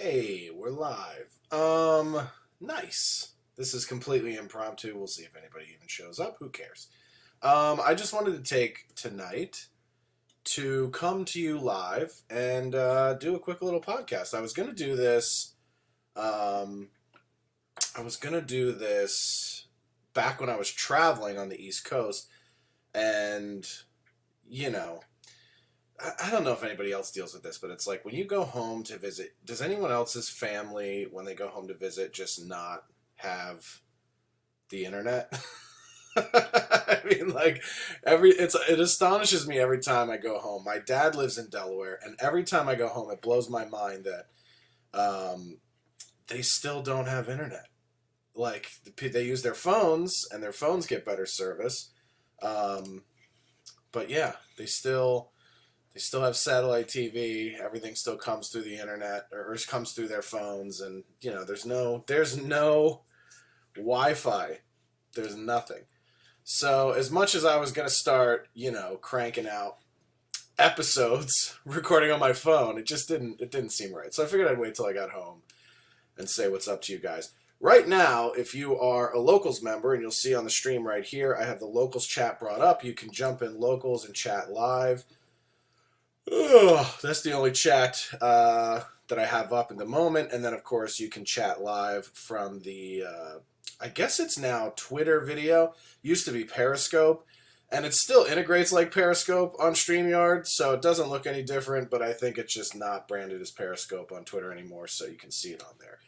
Hey, we're live. Nice. This is completely impromptu. We'll see if anybody even shows up. Who cares? I just wanted to take tonight to come to you live and do a quick little podcast. Um, I was gonna do this back when I was traveling on the East Coast, and you know, I don't know if anybody else deals with this, but it's like when you go home to visit, does anyone else's family, when they go home to visit, just not have the internet? I mean, like it astonishes me every time I go home. My dad lives in Delaware, and every time I go home, it blows my mind that um, they still don't have internet. Like they use their phones, and their phones get better service. Um, but yeah, they still have satellite TV. Everything still comes through the internet or comes through their phones, and there's no Wi-Fi. There's nothing. So as much as I was gonna start, cranking out episodes, recording on my phone, it didn't seem right. So I figured I'd wait till I got home and say what's up to you guys. Right now, if you are a Locals member, and you'll see on the stream right here, I have the Locals chat brought up. You can jump in Locals and chat live. Ugh, that's the only chat that I have up in the moment. And then, of course, you can chat live from the, I guess it's now Twitter video. Used to be Periscope. And it still integrates like Periscope on StreamYard, so it doesn't look any different, but I think it's just not branded as Periscope on Twitter anymore, so you can see it on there.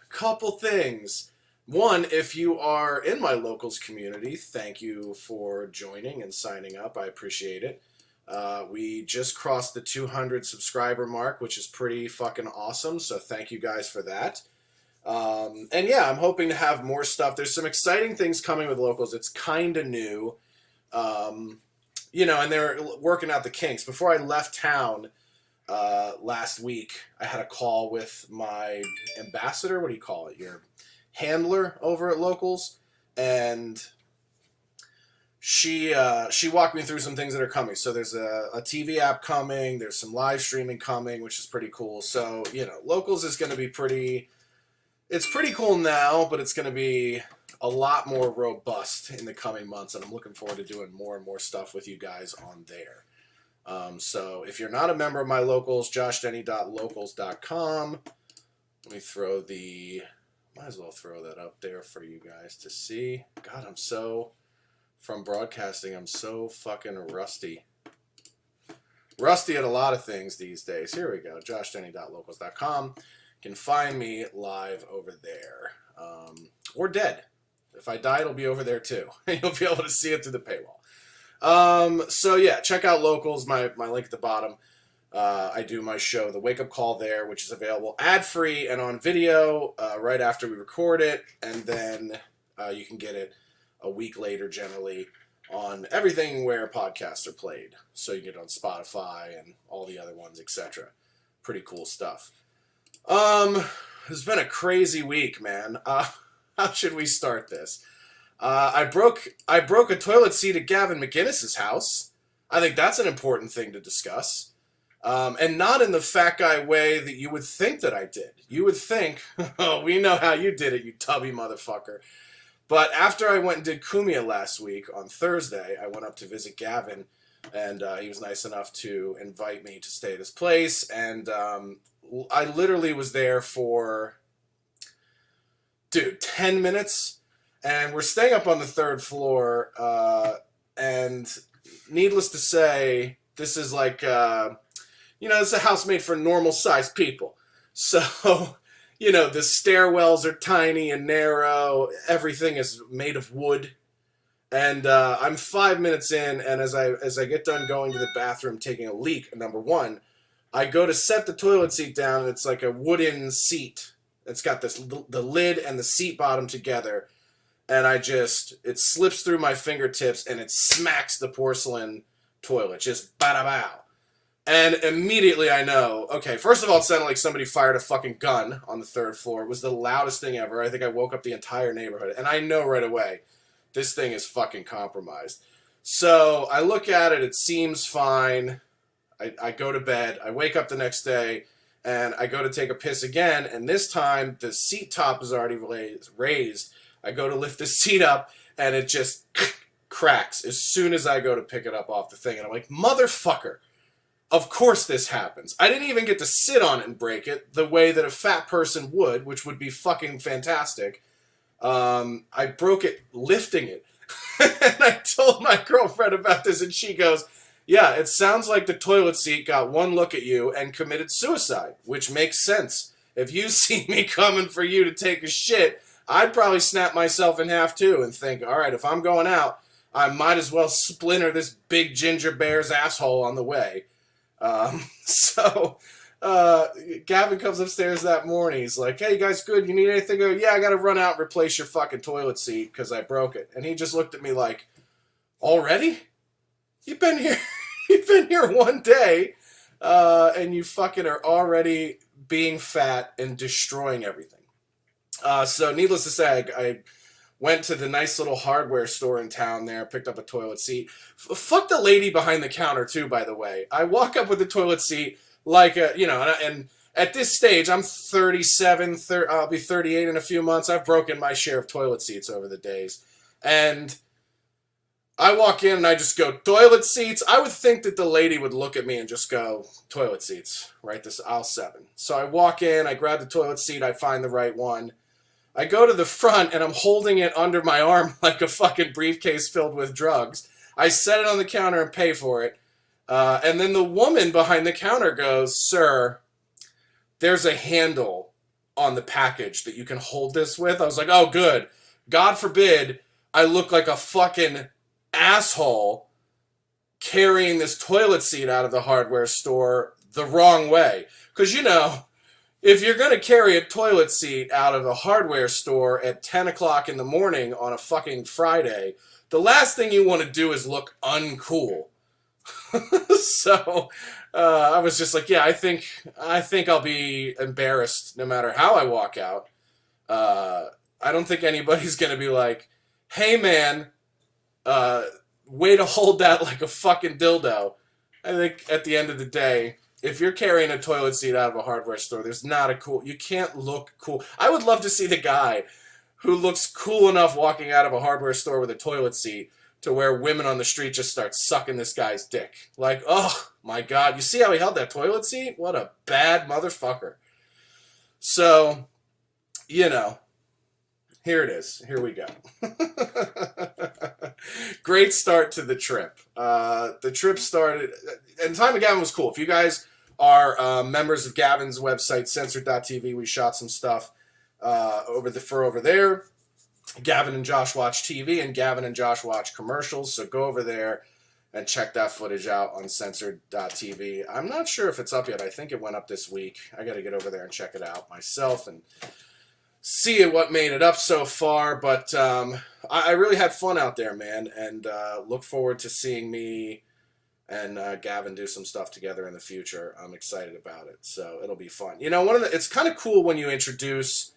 Couple things. One, if you are in my Locals community, thank you for joining and signing up. I appreciate it. We just crossed the 200 subscriber mark, which is pretty fucking awesome. So thank you guys for that. And yeah, I'm hoping to have more stuff. There's some exciting things coming with Locals. It's kind of new. And they're working out the kinks. Before I left town last week, I had a call with my ambassador. What do you call it? Your handler over at Locals. And she walked me through some things that are coming. So there's a TV app coming. There's some live streaming coming, which is pretty cool. So, Locals is going to be it's pretty cool now, but it's going to be a lot more robust in the coming months. And I'm looking forward to doing more and more stuff with you guys on there. So if you're not a member of my Locals, joshdenny.locals.com. Let me might as well throw that up there for you guys to see. God, from broadcasting, I'm so fucking rusty. Rusty at a lot of things these days. Here we go, joshdenny.locals.com. You can find me live over there. Or dead. If I die, it'll be over there too. You'll be able to see it through the paywall. So yeah, check out Locals, my link at the bottom. I do my show, The Wake Up Call, there, which is available ad-free and on video right after we record it. And then you can get it a week later, generally, on everything where podcasts are played. So you can get it on Spotify and all the other ones, etc. Pretty cool stuff. It's been a crazy week, man. How should we start this? I broke a toilet seat at Gavin McInnes's house. I think that's an important thing to discuss. And not in the fat guy way that you would think that I did. You would think, oh, we know how you did it, you tubby motherfucker. But after I went and did Dookumia last week, on Thursday, I went up to visit Gavin, and he was nice enough to invite me to stay at his place, and I literally was there for, 10 minutes, and we're staying up on the third floor, and needless to say, this is like, it's a house made for normal-sized people. So, the stairwells are tiny and narrow. Everything is made of wood. And I'm 5 minutes in, and as I get done going to the bathroom, taking a leak, number one, I go to set the toilet seat down, and it's like a wooden seat. It's got the lid and the seat bottom together, and it slips through my fingertips, and it smacks the porcelain toilet, just bada-bow. And immediately I know, okay, first of all, it sounded like somebody fired a fucking gun on the third floor. It was the loudest thing ever. I think I woke up the entire neighborhood. And I know right away, this thing is fucking compromised. So I look at it, it seems fine. I go to bed. I wake up the next day, And I go to take a piss again, and this time the seat top is already raised. I go to lift the seat up, and it just cracks as soon as I go to pick it up off the thing. And I'm like, motherfucker, of course this happens. I didn't even get to sit on it and break it the way that a fat person would, which would be fucking fantastic. I broke it lifting it. And I told my girlfriend about this, and she goes, yeah, it sounds like the toilet seat got one look at you and committed suicide, which makes sense. If you see me coming for you to take a shit, I'd probably snap myself in half too and think, all right, if I'm going out, I might as well splinter this big ginger bear's asshole on the way. So Gavin comes upstairs that morning. He's like, hey, you guys good? You need anything? I go, yeah, I got to run out and replace your fucking toilet seat because I broke it. And he just looked at me like, already? You've been here. You've been here one day, and you fucking are already being fat and destroying everything. So needless to say, I went to the nice little hardware store in town there, picked up a toilet seat. Fuck the lady behind the counter, too, by the way. I walk up with the toilet seat like, and at this stage, I'm 37, I'll be 38 in a few months. I've broken my share of toilet seats over the days. And I walk in and I just go, toilet seats? I would think that the lady would look at me and just go, toilet seats, right? This aisle 7. So I walk in, I grab the toilet seat, I find the right one. I go to the front and I'm holding it under my arm like a fucking briefcase filled with drugs. I set it on the counter and pay for it. And then the woman behind the counter goes, sir, there's a handle on the package that you can hold this with. I was like, oh, good. God forbid I look like a fucking asshole carrying this toilet seat out of the hardware store the wrong way. Because, if you're going to carry a toilet seat out of a hardware store at 10 o'clock in the morning on a fucking Friday, the last thing you want to do is look uncool. So I was just like, yeah, I think I'll be embarrassed no matter how I walk out. I don't think anybody's going to be like, hey, man, way to hold that like a fucking dildo. I think at the end of the day, if you're carrying a toilet seat out of a hardware store, you can't look cool. I would love to see the guy who looks cool enough walking out of a hardware store with a toilet seat to where women on the street just start sucking this guy's dick. Like, oh my God, you see how he held that toilet seat? What a bad motherfucker. So, here it is. Here we go. Great start to the trip. The trip started, and the time of Gavin was cool. If you guys are members of Gavin's website, censored.tv, we shot some stuff over there. Gavin and Josh watch TV, and Gavin and Josh watch commercials. So go over there and check that footage out on censored.tv. I'm not sure if it's up yet. I think it went up this week. I got to get over there and check it out myself and see what made it up so far. But I really had fun out there, man, and look forward to seeing me and Gavin do some stuff together in the future. I'm excited about it, so it'll be fun. It's kind of cool when you introduce.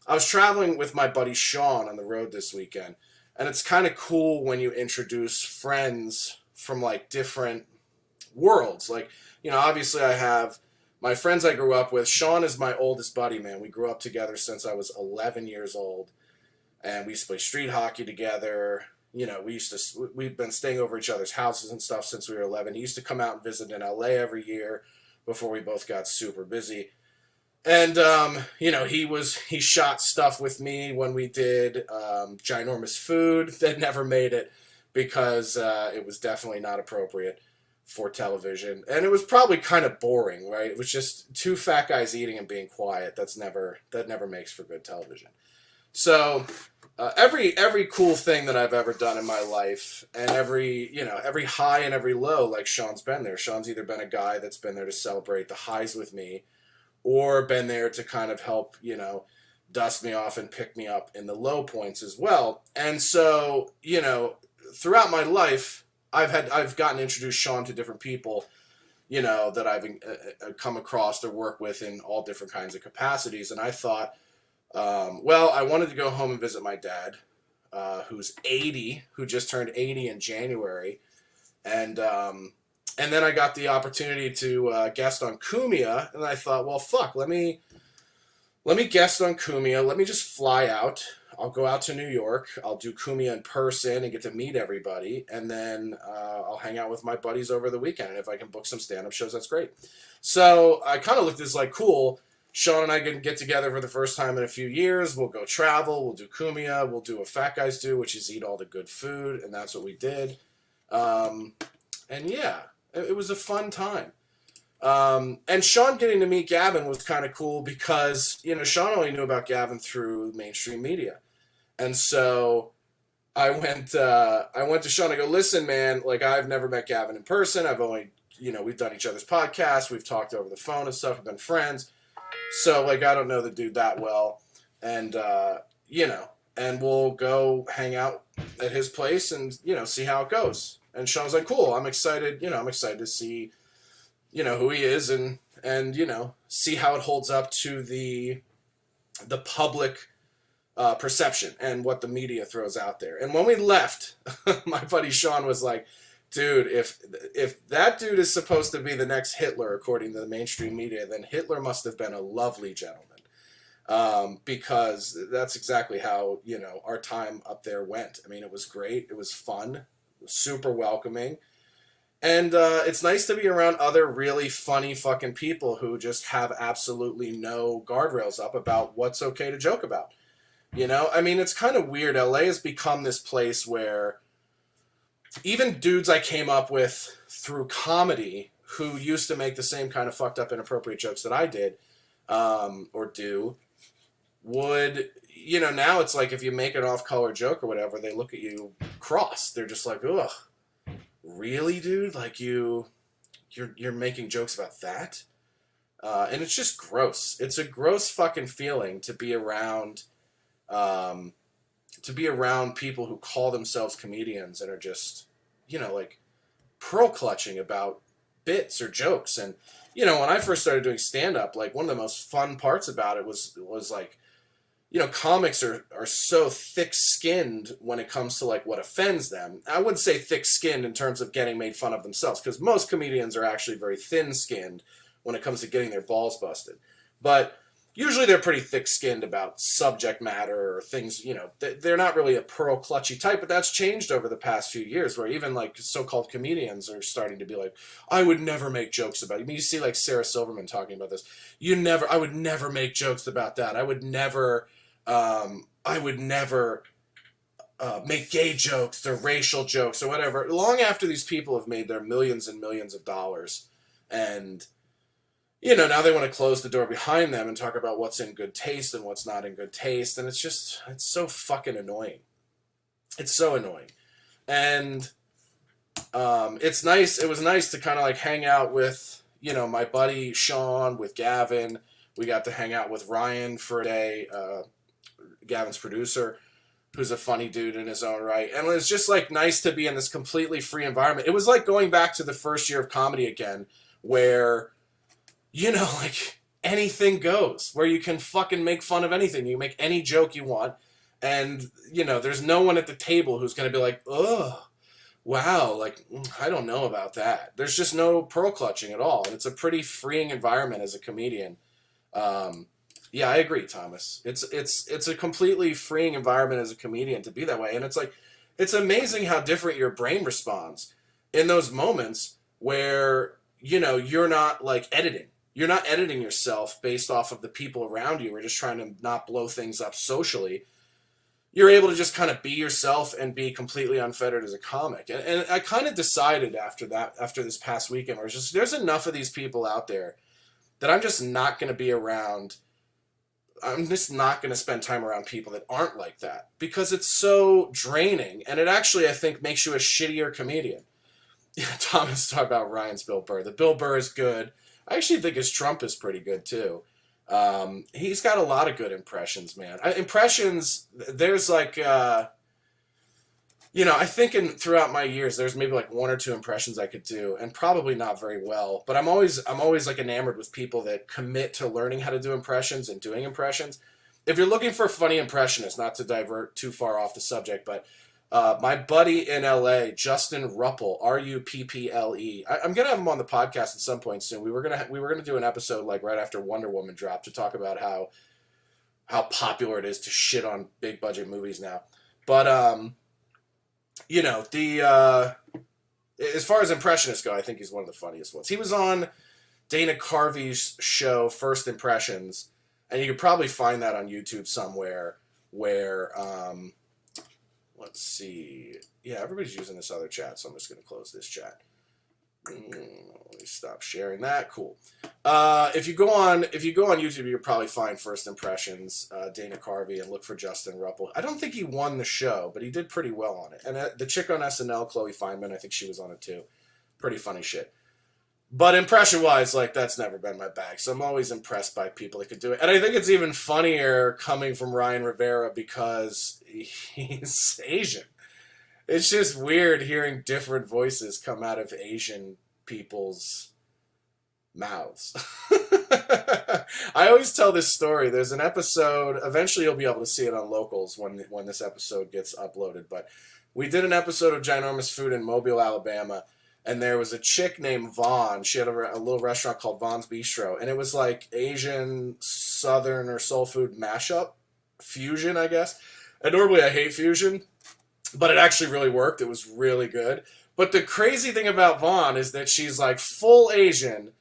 I was traveling with my buddy Shawn on the road this weekend, and it's kind of cool when you introduce friends from like different worlds. Like, obviously I have my friends I grew up with. Shawn is my oldest buddy, man. We grew up together since I was 11 years old, and we used to play street hockey together. We've been staying over each other's houses and stuff since we were 11. He used to come out and visit in LA every year before we both got super busy. And, he shot stuff with me when we did Ginormous Food that never made it because it was definitely not appropriate for television. And it was probably kind of boring, right? It was just two fat guys eating and being quiet. That never makes for good television. So every cool thing that I've ever done in my life, and every high and every low, like Shawn's been there. Shawn's either been a guy that's been there to celebrate the highs with me, or been there to kind of help, dust me off and pick me up in the low points as well. And so, throughout my life, I've gotten introduced Shawn to different people, that I've come across or work with in all different kinds of capacities. And I thought, I wanted to go home and visit my dad, who's 80, who just turned 80 in January. And And then I got the opportunity to guest on Kumia, and I thought, well, fuck, let me guest on Kumia. Let me just fly out. I'll go out to New York. I'll do Kumia in person and get to meet everybody. And then I'll hang out with my buddies over the weekend. And if I can book some stand-up shows, that's great. So I kind of looked at this like, cool, Shawn and I can get together for the first time in a few years. We'll go travel. We'll do Kumia. We'll do what fat guys do, which is eat all the good food. And that's what we did. And yeah, it was a fun time. And Shawn getting to meet Gavin was kind of cool because, Shawn only knew about Gavin through mainstream media. And so I went to Shawn. I go, listen, man, like I've never met Gavin in person. I've only, we've done each other's podcasts. We've talked over the phone and stuff. We've been friends. So like, I don't know the dude that well. And, and we'll go hang out at his place and, see how it goes. And Shawn's like, cool. I'm excited. I'm excited to see, who he is and see how it holds up to the public perception and what the media throws out there. And when we left, my buddy Shawn was like, dude, if that dude is supposed to be the next Hitler, according to the mainstream media, then Hitler must have been a lovely gentleman. Because that's exactly how, our time up there went. I mean, it was great. It was fun. It was super welcoming. And it's nice to be around other really funny fucking people who just have absolutely no guardrails up about what's okay to joke about. I mean, it's kind of weird. LA has become this place where even dudes I came up with through comedy who used to make the same kind of fucked up, inappropriate jokes that I did or do would, now it's like if you make an off-color joke or whatever, they look at you cross. They're just like, ugh. Really, dude? Like you're making jokes about that? And it's just gross. It's a gross fucking feeling to be around people who call themselves comedians and are just, like pearl clutching about bits or jokes. And, when I first started doing stand-up, like one of the most fun parts about it was like, comics are so thick-skinned when it comes to, like, what offends them. I wouldn't say thick-skinned in terms of getting made fun of themselves, because most comedians are actually very thin-skinned when it comes to getting their balls busted. But usually they're pretty thick-skinned about subject matter or things, they're not really a pearl-clutchy type, but that's changed over the past few years, where even, like, so-called comedians are starting to be like, I would never make jokes about it. I mean, you see, like, Sarah Silverman talking about this. I would never make jokes about that. I would never make gay jokes or racial jokes or whatever. Long after these people have made their millions and millions of dollars, and now they want to close the door behind them and talk about what's in good taste and what's not in good taste, and it's so fucking annoying. It's so annoying, and it's nice. It was nice to kind of like hang out with my buddy Shawn, with Gavin. We got to hang out with Ryan for a day. Gavin's producer, who's a funny dude in his own right. And it was just like nice to be in this completely free environment. It was like going back to the first year of comedy again, where, like anything goes, where you can fucking make fun of anything. You make any joke you want. And, there's no one at the table who's going to be like, oh, wow, like, I don't know about that. There's just no pearl clutching at all. And it's a pretty freeing environment as a comedian. Yeah, I agree, Thomas. It's a completely freeing environment as a comedian to be that way. And it's like, it's amazing how different your brain responds in those moments where, you're not like editing. You're not editing yourself based off of the people around you. We're just trying to not blow things up socially. You're able to just kind of be yourself and be completely unfettered as a comic. And I kind of decided after this past weekend, where it's just, there's enough of these people out there that I'm just not going to be around. I'm just not going to spend time around people that aren't like that, because it's so draining, and it actually, I think, makes you a shittier comedian. Yeah, Thomas talked about Ryan's Bill Burr. The Bill Burr is good. I actually think his Trump is pretty good, too. He's got a lot of good impressions, man. Impressions, there's like, I think throughout my years, there's maybe like one or two impressions I could do, and probably not very well. But I'm always like enamored with people that commit to learning how to do impressions and doing impressions. If you're looking for funny impressionists, not to divert too far off the subject, but My buddy in LA, Justin Rupple, Rupple. I'm gonna have him on the podcast at some point soon. We were gonna do an episode like right after Wonder Woman dropped to talk about how popular it is to shit on big budget movies now. But the as far as impressionists go, I think he's one of the funniest ones. He was on Dana Carvey's show First Impressions, and you could probably find that on YouTube somewhere. Where let's see, yeah, everybody's using this other chat, so I'm just gonna close this chat. Let me stop sharing that. Cool. If you go on YouTube, you'll probably find First Impressions, Dana Carvey, and look for Justin Rupple. I don't think he won the show, but he did pretty well on it. And the chick on SNL, Chloe Fineman, I think she was on it too. Pretty funny shit. But impression-wise, like, that's never been my bag. So I'm always impressed by people that could do it. And I think it's even funnier coming from Ryan Rivera because he's Asian. It's just weird hearing different voices come out of Asian people's mouths. I always tell this story. There's an episode, eventually you'll be able to see it on Locals when this episode gets uploaded, but we did an episode of Ginormous Food in Mobile, Alabama, and there was a chick named Vaughn. She had a little restaurant called Vaughn's Bistro, and it was like Asian, Southern, or soul food mashup, fusion, I guess. And normally I hate fusion, but it actually really worked. It was really good. But the crazy thing about Vaughn is that she's like full Asian,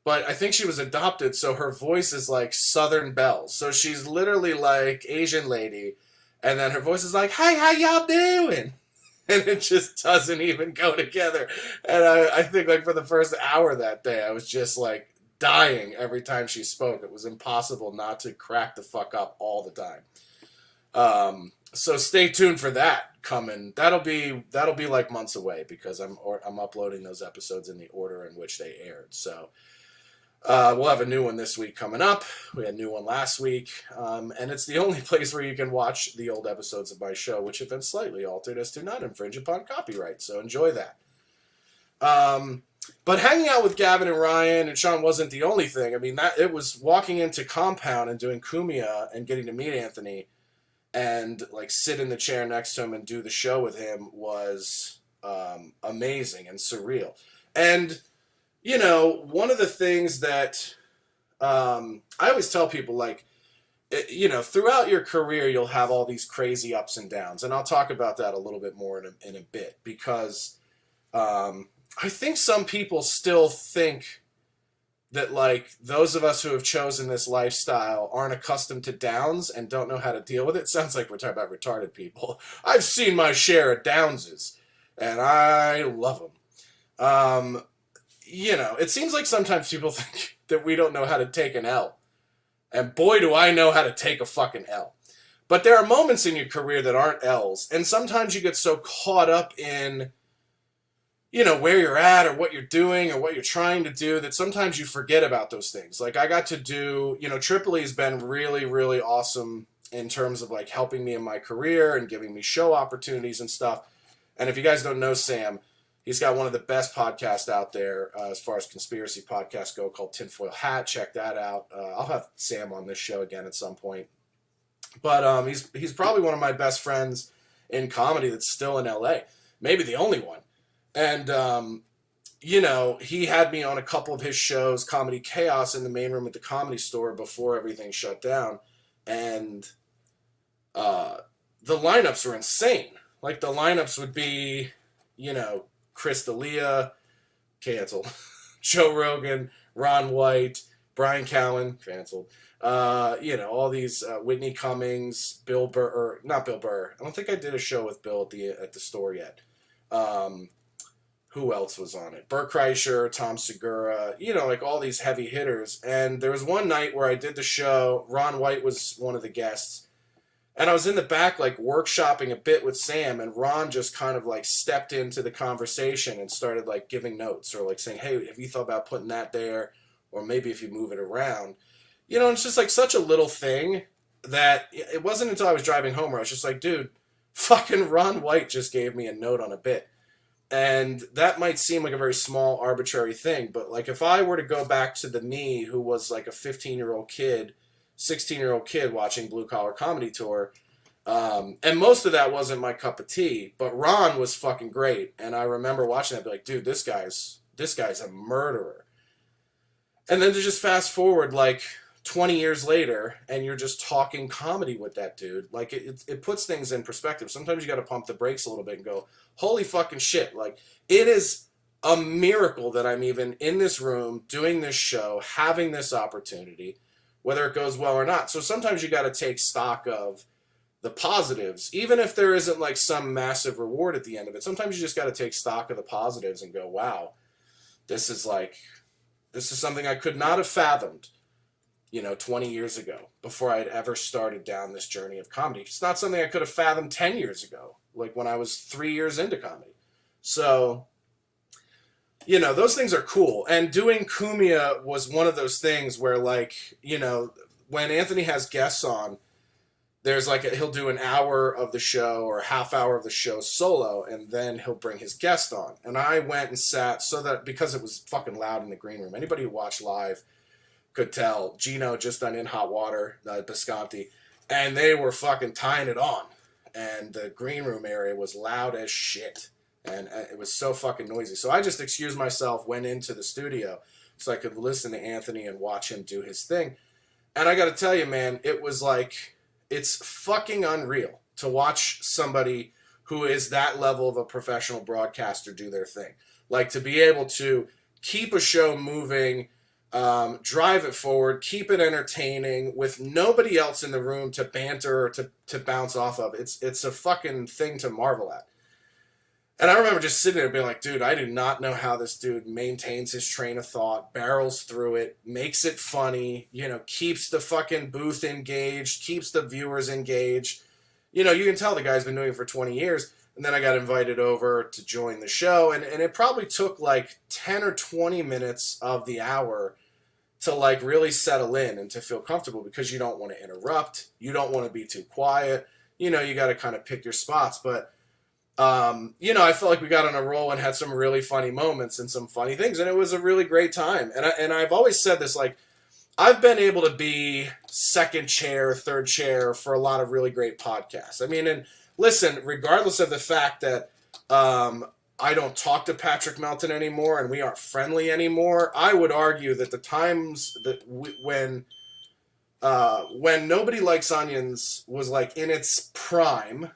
but I think she was adopted, so her voice is like Southern Belle. So she's literally like Asian lady, and then her voice is like, "Hi, how y'all doing?" And it just doesn't even go together. And I think like for the first hour that day, I was just like dying every time she spoke. It was impossible not to crack the fuck up all the time. So stay tuned for that coming. That'll be like months away because I'm uploading those episodes in the order in which they aired. So we'll have a new one this week coming up. We had a new one last week, and it's the only place where you can watch the old episodes of my show, which have been slightly altered as to not infringe upon copyright. So enjoy that. But hanging out with Gavin and Ryan and Shawn wasn't the only thing. I mean, it was walking into Compound and doing Dookumia and getting to meet Anthony and like sit in the chair next to him and do the show with him was amazing and surreal. And, you know, one of the things that I always tell people, like, you know, throughout your career, you'll have all these crazy ups and downs. And I'll talk about that a little bit more in a bit because I think some people still think that, like, those of us who have chosen this lifestyle aren't accustomed to downs and don't know how to deal with it. Sounds like we're talking about retarded people. I've seen my share of downses, and I love them. You know, it seems like sometimes people think that we don't know how to take an L. And boy, do I know how to take a fucking L. But there are moments in your career that aren't L's, and sometimes you get so caught up in, you know, where you're at or what you're doing or what you're trying to do that sometimes you forget about those things. Like I got to do, you know, Tripoli's been really, really awesome in terms of like helping me in my career and giving me show opportunities and stuff. And if you guys don't know Sam, he's got one of the best podcasts out there as far as conspiracy podcasts go called Tinfoil Hat. Check that out. I'll have Sam on this show again at some point. But he's probably one of my best friends in comedy that's still in LA. Maybe the only one. And, you know, he had me on a couple of his shows, Comedy Chaos, in the main room at the Comedy Store before everything shut down. And the lineups were insane. Like, the lineups would be, you know, Chris D'Elia, canceled. Joe Rogan, Ron White, Brian Callen, canceled. You know, all these Whitney Cummings, Bill Burr, or not Bill Burr. I don't think I did a show with Bill at the store yet. Who else was on it? Bert Kreischer, Tom Segura, you know, like all these heavy hitters. And there was one night where I did the show. Ron White was one of the guests. And I was in the back, like, workshopping a bit with Sam, and Ron just kind of, like, stepped into the conversation and started, like, giving notes or, like, saying, hey, have you thought about putting that there? Or maybe if you move it around. You know, it's just, like, such a little thing that it wasn't until I was driving home where I was just like, dude, fucking Ron White just gave me a note on a bit. And that might seem like a very small, arbitrary thing, but, like, if I were to go back to the me who was, like, a 15-year-old kid, 16-year-old kid watching Blue Collar Comedy Tour, And most of that wasn't my cup of tea, but Ron was fucking great. And I remember watching that, be like, dude, this guy's a murderer. And then to just fast forward like 20 years later, and you're just talking comedy with that dude, like it puts things in perspective. Sometimes you got to pump the brakes a little bit and go, holy fucking shit! Like, it is a miracle that I'm even in this room doing this show, having this opportunity, whether it goes well or not. So sometimes you got to take stock of the positives, even if there isn't like some massive reward at the end of it. Sometimes you just got to take stock of the positives and go, wow, this is like, this is something I could not have fathomed, 20 years ago, before I'd ever started down this journey of comedy. It's not something I could have fathomed 10 years ago, like when I was 3 years into comedy. So, those things are cool. And doing Kumia was one of those things where, like, when Anthony has guests on, there's like he'll do an hour of the show or a half hour of the show solo, and then he'll bring his guest on. And I went and sat, so that, because it was fucking loud in the green room, anybody who watched live could tell. Gino just done In Hot Water, Bisconti, and they were fucking tying it on. And the green room area was loud as shit. And it was so fucking noisy. So I just excused myself, went into the studio so I could listen to Anthony and watch him do his thing. And I got to tell you, man, it was like, it's fucking unreal to watch somebody who is that level of a professional broadcaster do their thing. Like, to be able to keep a show moving, drive it forward, keep it entertaining with nobody else in the room to banter or to bounce off of. It's a fucking thing to marvel at. And I remember just sitting there being like, dude, I do not know how this dude maintains his train of thought, barrels through it, makes it funny, keeps the fucking booth engaged, keeps the viewers engaged. You can tell the guy's been doing it for 20 years. And then I got invited over to join the show. And it probably took like 10 or 20 minutes of the hour to like really settle in and to feel comfortable, because you don't want to interrupt. You don't want to be too quiet. You got to kind of pick your spots. But I felt like we got on a roll and had some really funny moments and some funny things, and it was a really great time. And I've always said this, like, I've been able to be second chair, third chair for a lot of really great podcasts. I mean, and listen, regardless of the fact that I don't talk to Patrick Melton anymore and we aren't friendly anymore, I would argue that the times that when Nobody Likes Onions was like in its prime,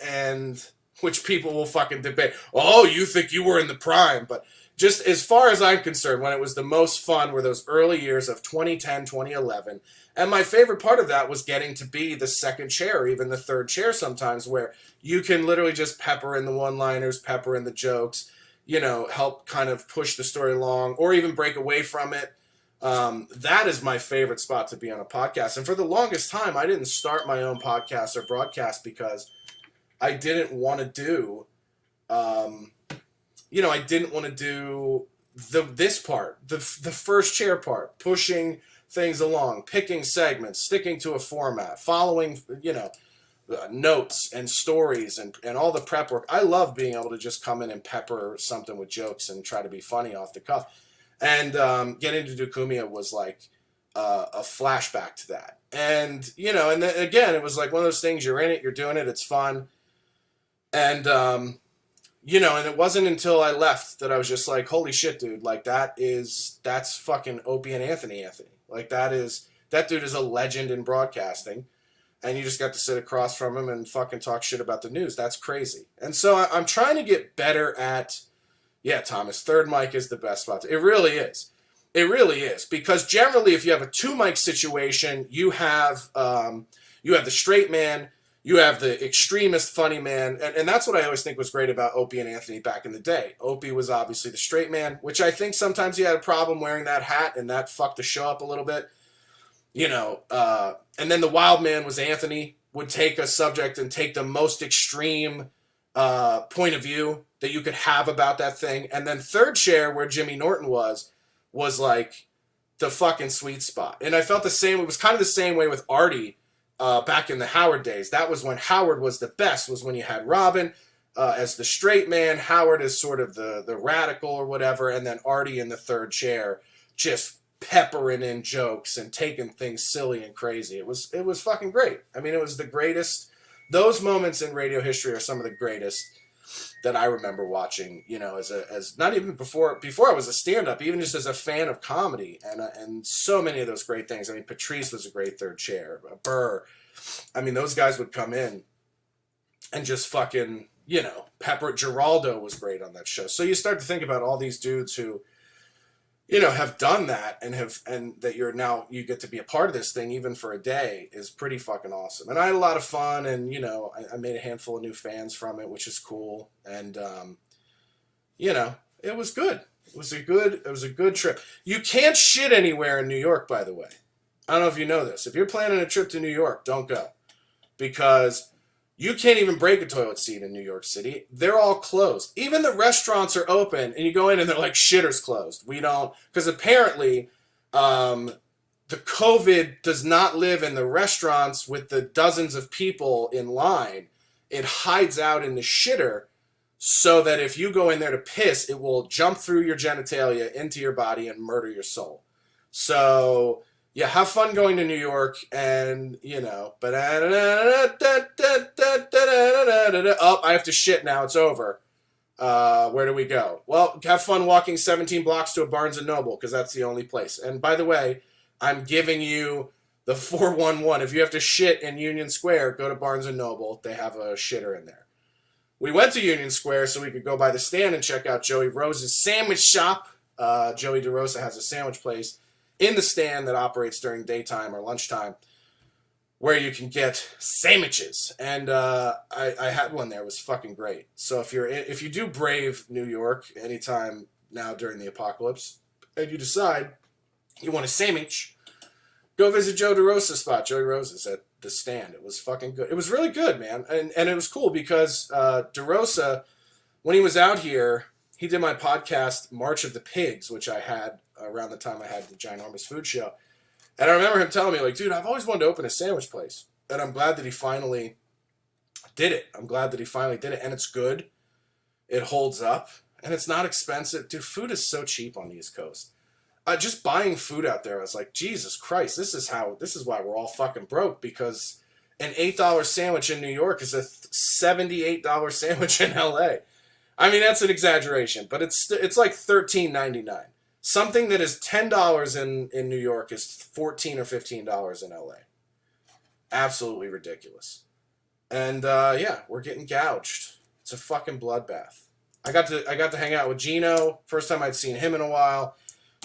and which people will fucking debate. Oh, you think you were in the prime. But just as far as I'm concerned, when it was the most fun were those early years of 2010, 2011. And my favorite part of that was getting to be the second chair, or even the third chair sometimes, where you can literally just pepper in the one-liners, pepper in the jokes, help kind of push the story along, or even break away from it. That is my favorite spot to be on a podcast. And for the longest time, I didn't start my own podcast or broadcast because I didn't want to do, I didn't want to do this part, the first chair part, pushing things along, picking segments, sticking to a format, following, notes and stories and all the prep work. I love being able to just come in and pepper something with jokes and try to be funny off the cuff. And getting to Dookumia was like a flashback to that. And, and then, again, it was like one of those things, you're in it, you're doing it, it's fun. And, and it wasn't until I left that I was just like, holy shit, dude, like that's fucking Opie and Anthony. Like that dude is a legend in broadcasting, and you just got to sit across from him and fucking talk shit about the news. That's crazy. And so I'm trying to get better at, yeah, Thomas, third mic is the best spot. It really is. It really is. Because generally, if you have a two mic situation, you have the straight man, you have the extremist funny man, and that's what I always think was great about Opie and Anthony back in the day. Opie was obviously the straight man, which I think sometimes he had a problem wearing that hat, and that fucked the show up a little bit. And then the wild man was Anthony, would take a subject and take the most extreme point of view that you could have about that thing. And then third chair, where Jimmy Norton was like the fucking sweet spot. And I felt the same, it was kind of the same way with Artie, back in the Howard days. That was when Howard was the best, was when you had Robin as the straight man, Howard as sort of the radical or whatever, and then Artie in the third chair, just peppering in jokes and taking things silly and crazy. It was fucking great. I mean, it was the greatest. Those moments in radio history are some of the greatest that I remember watching. You know, as not even before I was a stand-up, even just as a fan of comedy, and so many of those great things. I mean, Patrice was a great third chair. Burr. I mean, those guys would come in and just fucking, you know, pepper. Geraldo was great on that show. So you start to think about all these dudes who, you know, have done that and that you get to be a part of this thing even for a day is pretty fucking awesome. And I had a lot of fun, and, you know, I made a handful of new fans from it, which is cool. And, you know, it was good. It was a good trip. You can't shit anywhere in New York, by the way. I don't know if you know this. If you're planning a trip to New York, don't go. Because you can't even break a toilet seat in New York City. They're all closed. Even the restaurants are open, and you go in and they're like, shitter's closed. We don't, because apparently the COVID does not live in the restaurants with the dozens of people in line. It hides out in the shitter so that if you go in there to piss, it will jump through your genitalia into your body and murder your soul. So yeah, have fun going to New York, and, you know, but oh, I have to shit now. It's over. Where do we go? Well, have fun walking 17 blocks to a Barnes & Noble, because that's the only place. And by the way, I'm giving you the 411. If you have to shit in Union Square, go to Barnes & Noble. They have a shitter in there. We went to Union Square so we could go by the stand and check out Joey Rose's sandwich shop. Joey DeRosa has a sandwich place in the stand that operates during daytime or lunchtime, where you can get sandwiches. And I had one there. It was fucking great. So if you do brave New York anytime now during the apocalypse, and you decide you want a sandwich, go visit Joe DeRosa's spot, Joey Rose's, at the stand. It was fucking good. It was really good, man. And it was cool because DeRosa, when he was out here, he did my podcast, March of the Pigs, which I had around the time I had the Ginormous Food Show. And I remember him telling me, like, dude, I've always wanted to open a sandwich place. And I'm glad that he finally did it. And it's good. It holds up. And it's not expensive. Dude, food is so cheap on the East Coast. Just buying food out there, I was like, Jesus Christ, this is why we're all fucking broke. Because an $8 sandwich in New York is a $78 sandwich in LA. I mean, that's an exaggeration, but it's like $13.99. Something that is $10 in New York is $14 or $15 in LA. Absolutely ridiculous. And yeah, we're getting gouged. It's a fucking bloodbath. I got to hang out with Gino. First time I'd seen him in a while.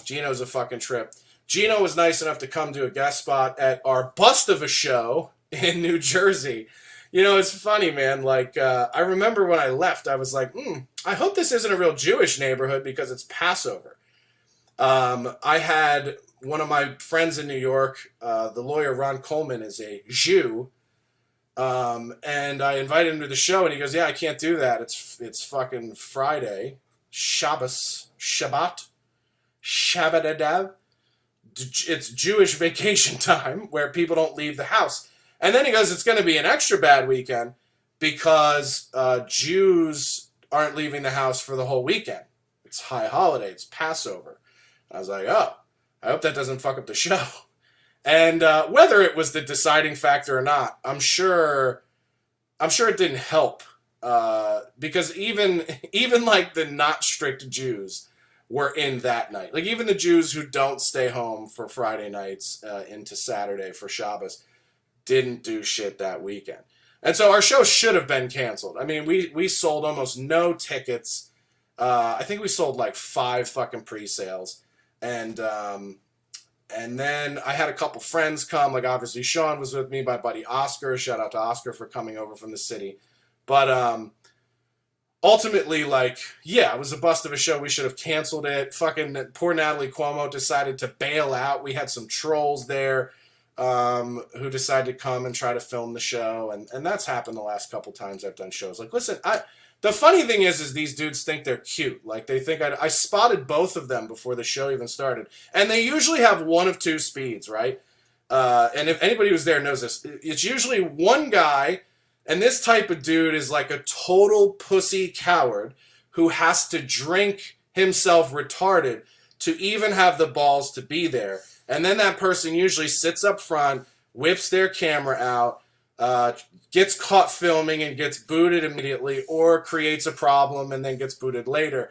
Gino's a fucking trip. Gino was nice enough to come do a guest spot at our bust of a show in New Jersey. You know, it's funny, man. Like, I remember when I left, I was like, I hope this isn't a real Jewish neighborhood because it's Passover. I had one of my friends in New York, the lawyer Ron Coleman, is a Jew, and I invited him to the show, and he goes, yeah, I can't do that. It's fucking Friday, Shabbat, Shabbadav. It's Jewish vacation time where people don't leave the house. And then he goes, it's going to be an extra bad weekend because Jews aren't leaving the house for the whole weekend. It's high holiday. It's Passover. I was like, oh, I hope that doesn't fuck up the show. And whether it was the deciding factor or not, I'm sure it didn't help. Because even like the not strict Jews were in that night. Like even the Jews who don't stay home for Friday nights into Saturday for Shabbos didn't do shit that weekend. And so our show should have been canceled. I mean, we sold almost no tickets. I think we sold like 5 fucking pre-sales. And then I had a couple friends come, like obviously Shawn was with me, my buddy Oscar. Shout out to Oscar for coming over from the city. But ultimately, like, yeah, it was a bust of a show. We should have canceled it. Fucking poor Natalie Cuomo decided to bail out. We had some trolls there who decided to come and try to film the show. And that's happened the last couple times I've done shows. Like, listen, the funny thing is these dudes think they're cute. Like, they think I spotted both of them before the show even started. And they usually have one of two speeds, right? And if anybody who's there knows this, it's usually one guy, and this type of dude is like a total pussy coward who has to drink himself retarded to even have the balls to be there. And then that person usually sits up front, whips their camera out, gets caught filming and gets booted immediately, or creates a problem and then gets booted later.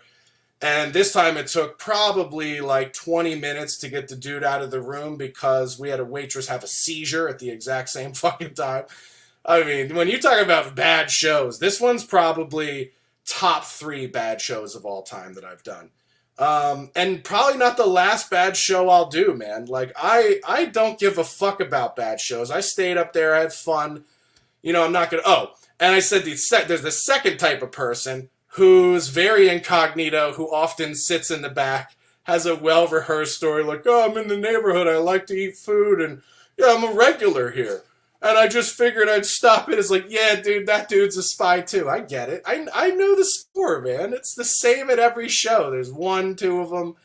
And this time it took probably like 20 minutes to get the dude out of the room because we had a waitress have a seizure at the exact same fucking time. I mean, when you talk about bad shows, this one's probably top 3 bad shows of all time that I've done. And probably not the last bad show I'll do, man. Like, I don't give a fuck about bad shows. I stayed up there, I had fun. You know, I'm not going to... Oh, and I said there's the second type of person who's very incognito, who often sits in the back, has a well-rehearsed story like, oh, I'm in the neighborhood, I like to eat food, and yeah, I'm a regular here. And I just figured I'd stop it. It's like, yeah, dude, that dude's a spy too. I get it. I know the score, man. It's the same at every show. There's 1, 2 of them.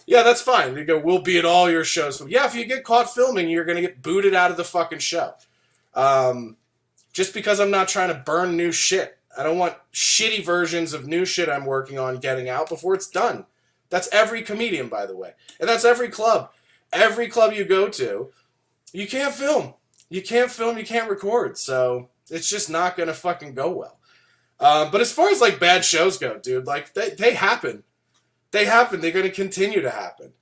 Yeah, that's fine. They go, we'll be at all your shows. Yeah, if you get caught filming, you're going to get booted out of the fucking show. Just because I'm not trying to burn new shit. I don't want shitty versions of new shit I'm working on getting out before it's done. That's every comedian, by the way. And that's every club. Every club you go to, you can't film. You can't film, you can't record. So it's just not going to fucking go well. But as far as like bad shows go, dude, like they happen. They happen. They're going to continue to happen.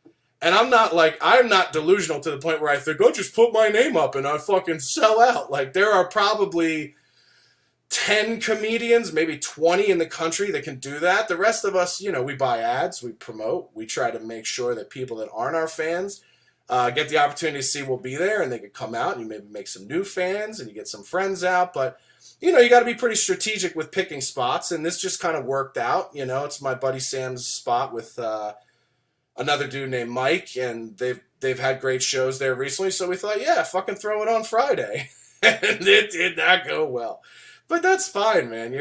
And I'm not delusional to the point where I think, oh, just put my name up and I fucking sell out. Like, there are probably 10 comedians, maybe 20 in the country that can do that. The rest of us, you know, we buy ads, we promote, we try to make sure that people that aren't our fans get the opportunity to see we'll be there, and they can come out and you maybe make some new fans and you get some friends out. But, you know, you got to be pretty strategic with picking spots, and this just kind of worked out. You know, it's my buddy Sam's spot with another dude named Mike, and they've had great shows there recently, so we thought, yeah, fucking throw it on Friday. And it did not go well. But that's fine, man.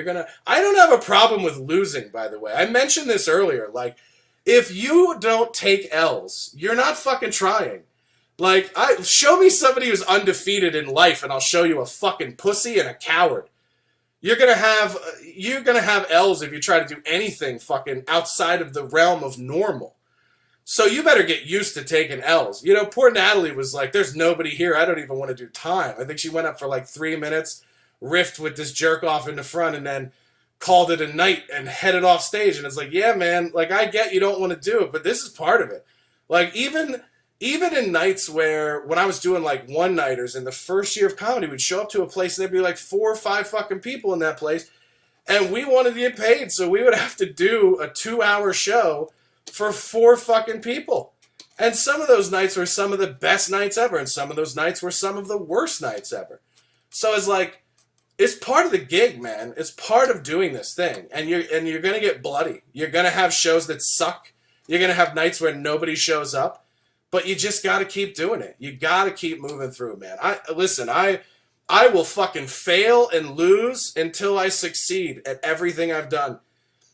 I don't have a problem with losing, by the way. I mentioned this earlier. Like, if you don't take L's, you're not fucking trying. Like, show me somebody who's undefeated in life, and I'll show you a fucking pussy and a coward. You're gonna have L's if you try to do anything fucking outside of the realm of normal. So you better get used to taking L's. You know, poor Natalie was like, there's nobody here. I don't even want to do time. I think she went up for like 3 minutes, riffed with this jerk off in the front, and then called it a night and headed off stage. And it's like, yeah, man, like, I get you don't want to do it, but this is part of it. Like, even in nights when I was doing like one-nighters in the first year of comedy, we'd show up to a place and there'd be like 4 or 5 fucking people in that place, and we wanted to get paid, so we would have to do a 2-hour show for 4 fucking people. And some of those nights were some of the best nights ever, and some of those nights were some of the worst nights ever. So it's like, it's part of the gig, man. It's part of doing this thing. And you're going to get bloody. You're going to have shows that suck. You're going to have nights where nobody shows up. But you just got to keep doing it. You got to keep moving through, man. I will fucking fail and lose until I succeed at everything I've done.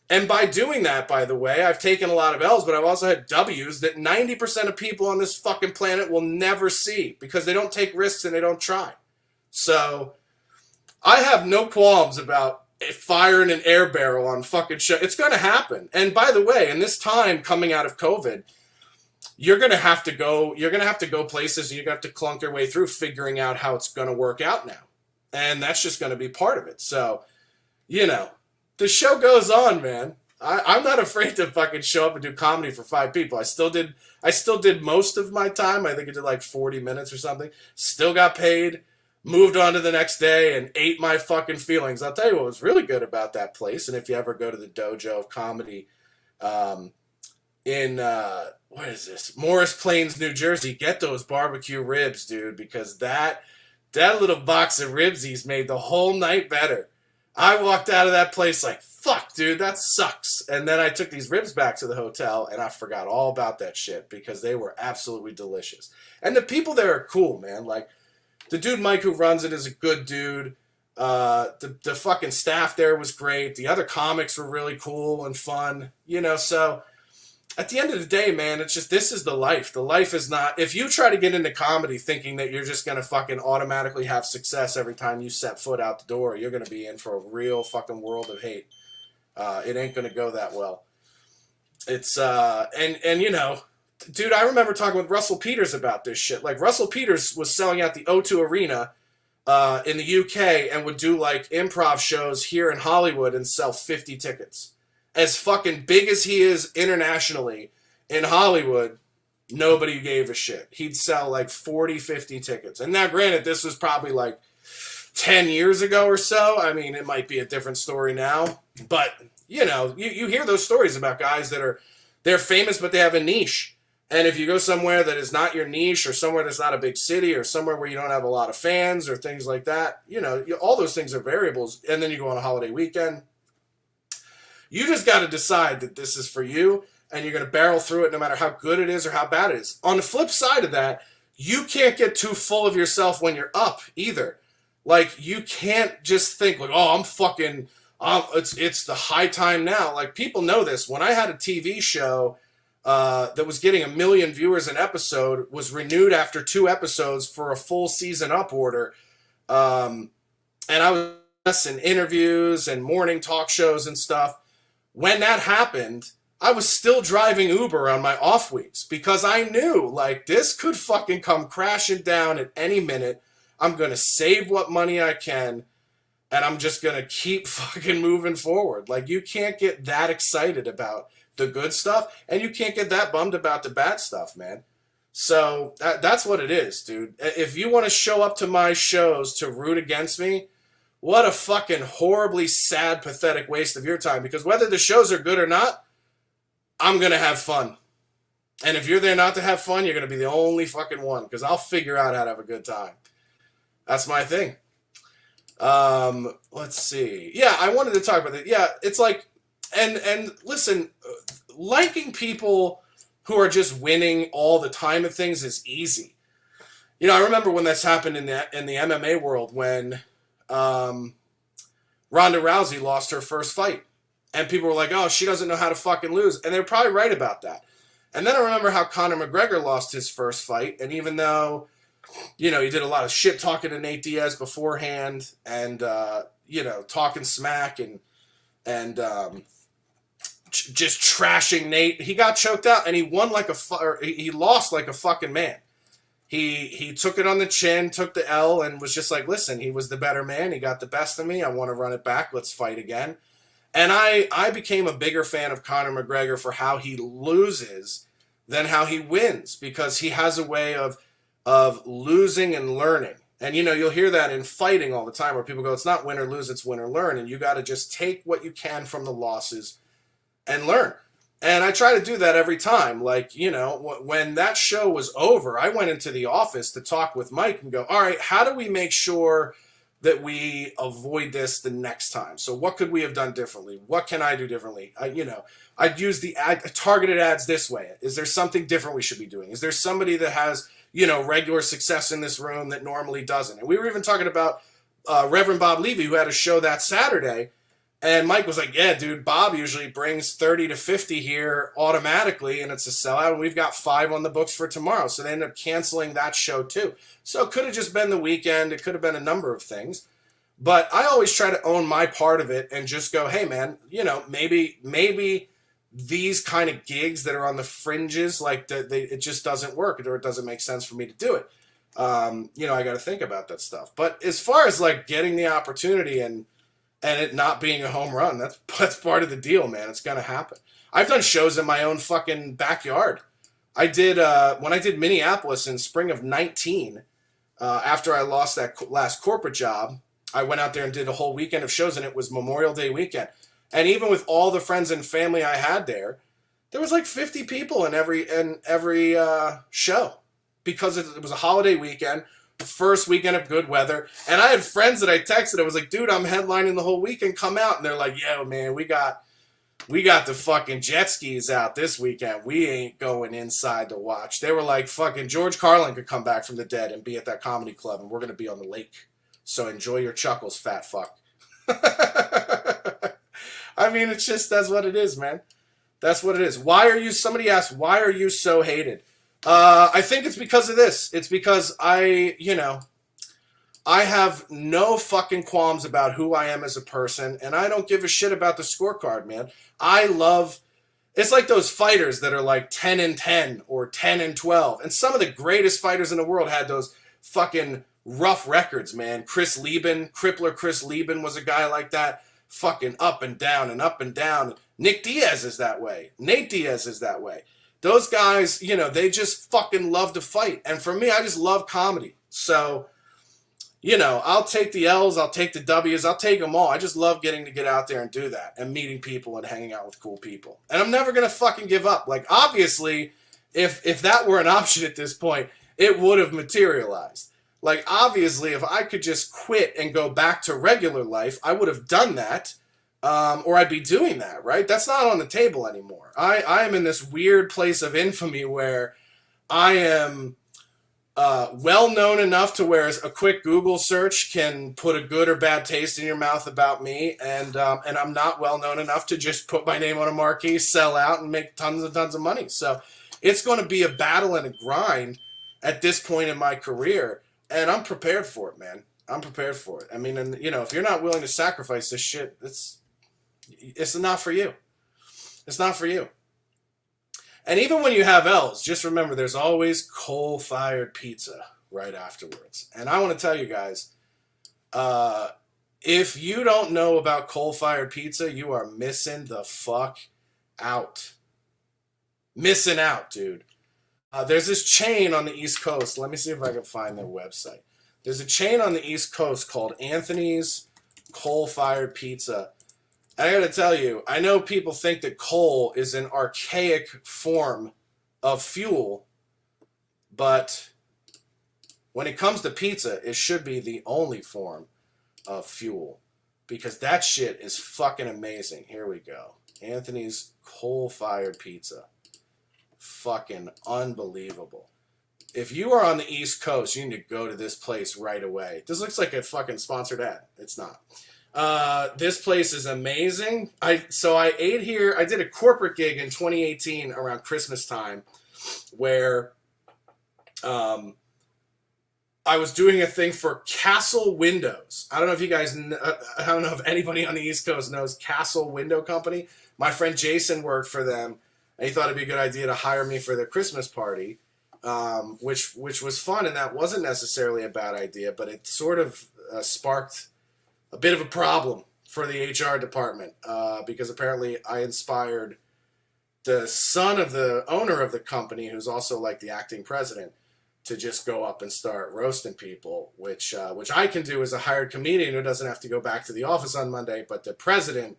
And by doing that, by the way, I've taken a lot of L's, but I've also had W's that 90% of people on this fucking planet will never see because they don't take risks and they don't try. So I have no qualms about firing an air barrel on fucking show. It's going to happen. And by the way, in this time coming out of COVID, you're going to have to go places, and you're going to have to clunk your way through figuring out how it's going to work out now. And that's just going to be part of it. So, you know, the show goes on, man. I'm not afraid to fucking show up and do comedy for 5 people. I still did most of my time. I think I did like 40 minutes or something. Still got paid. Moved on to the next day and ate my fucking feelings. I'll tell you what was really good about that place, and if you ever go to the Dojo of Comedy in, what is this? Morris Plains, New Jersey, get those barbecue ribs, dude, because that little box of ribsies made the whole night better. I walked out of that place like, fuck, dude, that sucks. And then I took these ribs back to the hotel, and I forgot all about that shit because they were absolutely delicious. And the people there are cool, man. Like, the dude Mike who runs it is a good dude. The fucking staff there was great. The other comics were really cool and fun. You know, so at the end of the day, man, it's just, this is the life. The life is not, if you try to get into comedy thinking that you're just going to fucking automatically have success every time you set foot out the door, you're going to be in for a real fucking world of hate. It ain't going to go that well. It's, and you know, Dude, I remember talking with Russell Peters about this shit. Like, Russell Peters was selling out the O2 Arena in the UK and would do like improv shows here in Hollywood and sell 50 tickets. As fucking big as he is internationally, in Hollywood, nobody gave a shit. He'd sell like 40, 50 tickets. And now, granted, this was probably like 10 years ago or so. I mean, it might be a different story now. But, you know, you hear those stories about guys that they're famous, but they have a niche. And if you go somewhere that is not your niche, or somewhere that's not a big city, or somewhere where you don't have a lot of fans or things like that, you know, all those things are variables. And then you go on a holiday weekend. You just got to decide that this is for you, and you're going to barrel through it no matter how good it is or how bad it is. On the flip side of that, you can't get too full of yourself when you're up either. Like, you can't just think like, oh, it's the high time now. Like, people know this. When I had a TV show that was getting 1 million viewers an episode, was renewed after 2 episodes for a full season up order, and I was in interviews and morning talk shows and stuff. When that happened, I was still driving Uber on my off weeks because I knew, like, this could fucking come crashing down at any minute. I'm going to save what money I can, and I'm just going to keep fucking moving forward. Like, you can't get that excited about the good stuff, and you can't get that bummed about the bad stuff, man. So that's what it is, dude. If you want to show up to my shows to root against me, what a fucking horribly sad, pathetic waste of your time. Because whether the shows are good or not, I'm going to have fun. And if you're there not to have fun, you're going to be the only fucking one. Because I'll figure out how to have a good time. That's my thing. Let's see. Yeah, I wanted to talk about that. Yeah, it's like, and listen, liking people who are just winning all the time at things is easy. You know, I remember when this happened in the MMA world when Ronda Rousey lost her first fight. And people were like, oh, she doesn't know how to fucking lose. And they're probably right about that. And then I remember how Conor McGregor lost his first fight. And even though, you know, he did a lot of shit talking to Nate Diaz beforehand and, you know, talking smack and just trashing Nate, he got choked out and he won like he lost like a fucking man. He took it on the chin, took the L, and was just like, listen, he was the better man. He got the best of me. I want to run it back. Let's fight again. And I became a bigger fan of Conor McGregor for how he loses than how he wins, because he has a way of losing and learning. And, you know, you'll hear that in fighting all the time where people go, it's not win or lose, it's win or learn. And you got to just take what you can from the losses and learn. And I try to do that every time. Like, you know, when that show was over, I went into the office to talk with Mike and go, all right, how do we make sure that we avoid this the next time? So what could we have done differently? What can I do differently? I'd use the targeted ads this way. Is there something different we should be doing? Is there somebody that has, you know, regular success in this room that normally doesn't? And we were even talking about Reverend Bob Levy, who had a show that Saturday. And Mike was like, yeah, dude, Bob usually brings 30 to 50 here automatically, and it's a sellout, and we've got 5 on the books for tomorrow. So they ended up canceling that show too. So it could have just been the weekend. It could have been a number of things. But I always try to own my part of it and just go, hey, man, you know, maybe these kind of gigs that are on the fringes, like it just doesn't work, or it doesn't make sense for me to do it. You know, I got to think about that stuff. But as far as like getting the opportunity and it not being a home run, that's part of the deal, man. It's going to happen. I've done shows in my own fucking backyard. I did, when I did Minneapolis in spring of 19, after I lost that last corporate job, I went out there and did a whole weekend of shows, and it was Memorial Day weekend. And even with all the friends and family I had there was like 50 people in every show, because it was a holiday weekend. First weekend of good weather, and I had friends that I texted. I was like, dude, I'm headlining the whole weekend, come out. And they're like, yo, man, we got the fucking jet skis out this weekend. We ain't going inside to watch. They were like, fucking George Carlin could come back from the dead and be at that comedy club, and we're gonna be on the lake, so enjoy your chuckles, fat fuck. I mean, it's just, that's what it is, man. That's what it is. Somebody asked, why are you so hated? I think it's because of this. It's because I have no fucking qualms about who I am as a person, and I don't give a shit about the scorecard, man. I love It's like those fighters that are like 10-10 or 10-12. And some of the greatest fighters in the world had those fucking rough records, man. Crippler Chris Lieben was a guy like that. Fucking up and down and up and down. Nick Diaz is that way. Nate Diaz is that way. Those guys, you know, they just fucking love to fight. And for me, I just love comedy. So, you know, I'll take the L's, I'll take the W's, I'll take them all. I just love getting to get out there and do that and meeting people and hanging out with cool people. And I'm never going to fucking give up. Like, obviously, if that were an option at this point, it would have materialized. Like, obviously, if I could just quit and go back to regular life, I would have done that, or I'd be doing that, right? That's not on the table anymore. I am in this weird place of infamy where I am well known enough to where a quick Google search can put a good or bad taste in your mouth about me, and I'm not well known enough to just put my name on a marquee, sell out, and make tons and tons of money. So it's going to be a battle and a grind at this point in my career, and I'm prepared for it, man. I'm prepared for it. I mean, and you know, if you're not willing to sacrifice this shit, it's not for you. It's not for you. And even when you have L's, just remember there's always coal-fired pizza right afterwards. And I want to tell you guys, if you don't know about coal-fired pizza, you are missing the fuck out. Missing out, dude. There's this chain on the East Coast. Let me see if I can find their website. There's a chain on the East Coast called Anthony's Coal-Fired Pizza. I gotta tell you, I know people think that coal is an archaic form of fuel, but when it comes to pizza, it should be the only form of fuel, because that shit is fucking amazing. Here we go. Anthony's Coal-Fired Pizza. Fucking unbelievable. If you are on the East Coast, you need to go to this place right away. This looks like a fucking sponsored ad. It's not. This place is amazing. So I ate here. I did a corporate gig in 2018 around Christmas time where I was doing a thing for Castle Windows. I don't know if you guys I don't know if anybody on the East Coast knows Castle Window Company. My friend Jason worked for them, and he thought it'd be a good idea to hire me for their Christmas party, which was fun, and that wasn't necessarily a bad idea, but it sort of sparked a bit of a problem for the HR department, because apparently I inspired the son of the owner of the company, who's also like the acting president, to just go up and start roasting people, which I can do as a hired comedian who doesn't have to go back to the office on Monday, but the president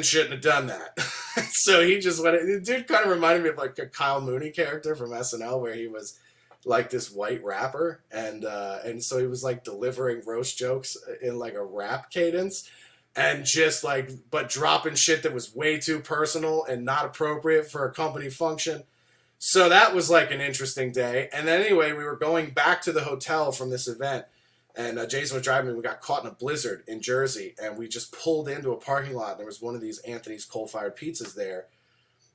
shouldn't have done that. So he just went. The dude kind of reminded me of like a Kyle Mooney character from SNL, where he was like this white rapper, and so he was like delivering roast jokes in like a rap cadence, and just like, but dropping shit that was way too personal and not appropriate for a company function. So that was like an interesting day. And then anyway, we were going back to the hotel from this event, and Jason was driving me. We got caught in a blizzard in Jersey, and we just pulled into a parking lot, and there was one of these Anthony's Coal-Fired Pizzas there.